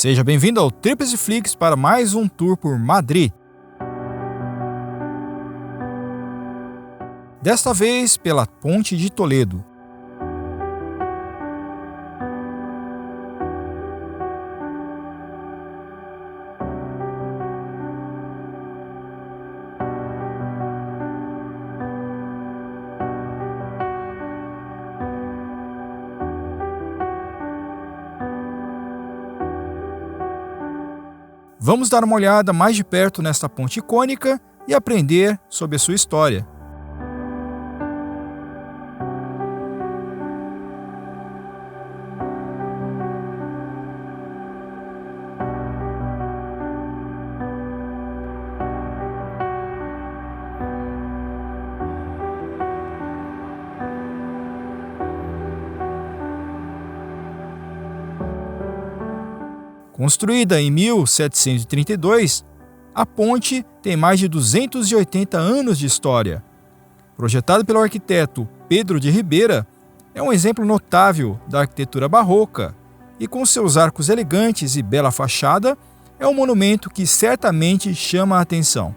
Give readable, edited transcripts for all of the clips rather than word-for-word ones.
Seja bem-vindo ao Tríplice Flix para mais um tour por Madrid. Desta vez pela Ponte de Toledo. Vamos dar uma olhada mais de perto nesta ponte icônica e aprender sobre a sua história. Construída em 1732, a ponte tem mais de 280 anos de história. Projetada pelo arquiteto Pedro de Ribeira, é um exemplo notável da arquitetura barroca e, com seus arcos elegantes e bela fachada, é um monumento que certamente chama a atenção.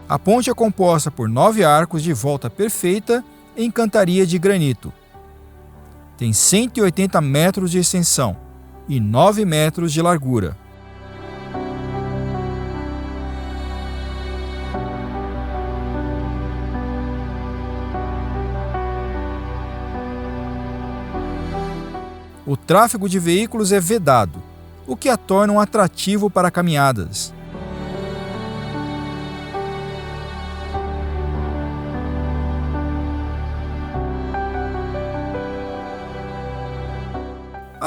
A ponte é composta por 9 arcos de volta perfeita em cantaria de granito. Tem 180 metros de extensão e 9 metros de largura. O tráfego de veículos é vedado, o que a torna um atrativo para caminhadas.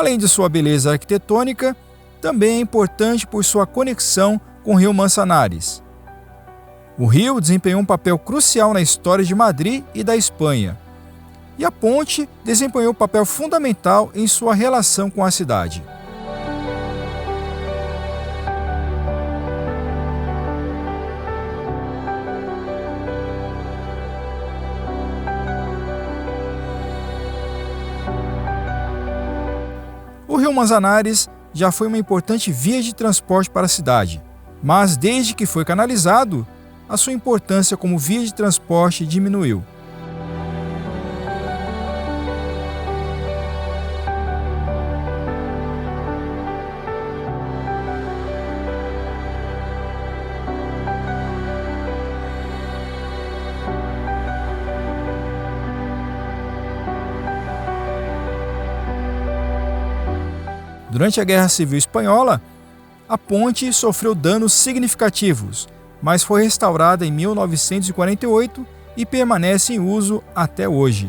Além de sua beleza arquitetônica, também é importante por sua conexão com o rio Manzanares. O rio desempenhou um papel crucial na história de Madrid e da Espanha, e a ponte desempenhou um papel fundamental em sua relação com a cidade. O rio Manzanares já foi uma importante via de transporte para a cidade, mas desde que foi canalizado, a sua importância como via de transporte diminuiu. Durante a Guerra Civil Espanhola, a ponte sofreu danos significativos, mas foi restaurada em 1948 e permanece em uso até hoje.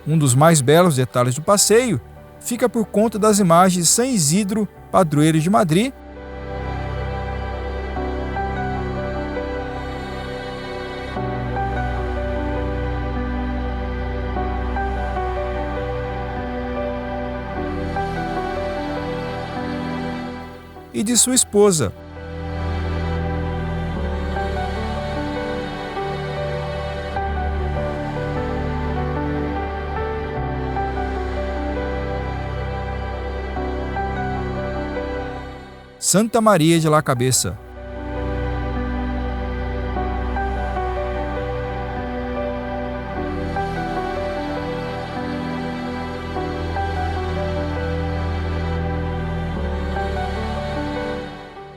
Um dos mais belos detalhes do passeio fica por conta das imagens de São Isidro, padroeiro de Madrid, e de sua esposa. Santa Maria de la Cabeça.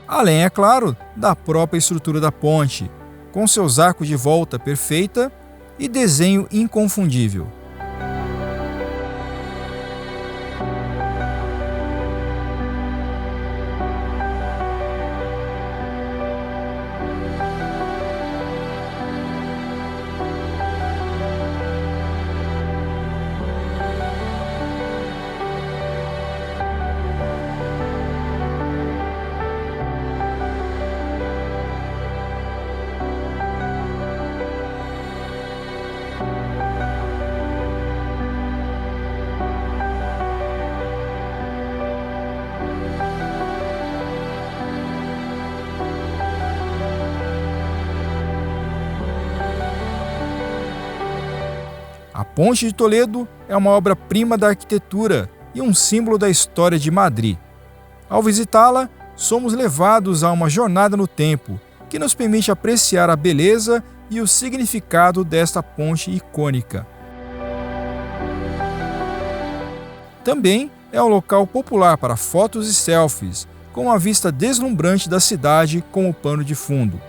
Além, é claro, da própria estrutura da ponte, com seus arcos de volta perfeita e desenho inconfundível. A Ponte de Toledo é uma obra-prima da arquitetura e um símbolo da história de Madrid. Ao visitá-la, somos levados a uma jornada no tempo, que nos permite apreciar a beleza e o significado desta ponte icônica. Também é um local popular para fotos e selfies, com uma vista deslumbrante da cidade como pano de fundo.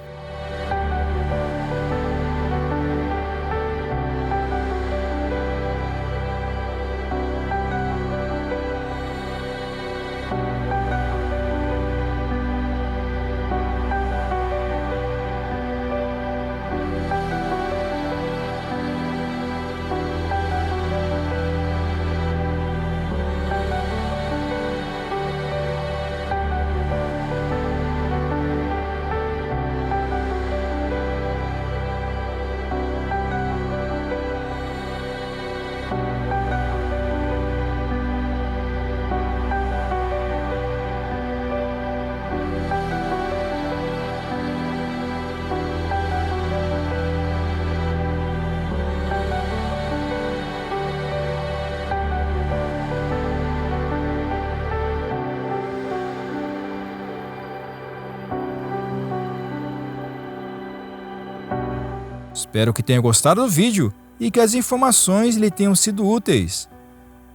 Espero que tenha gostado do vídeo e que as informações lhe tenham sido úteis.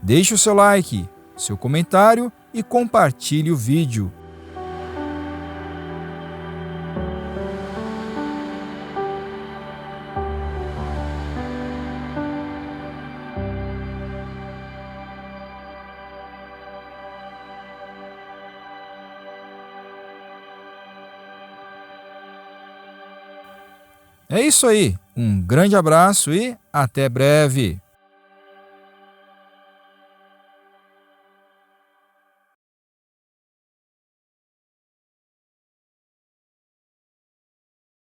Deixe o seu like, seu comentário e compartilhe o vídeo. É isso aí, um grande abraço e até breve!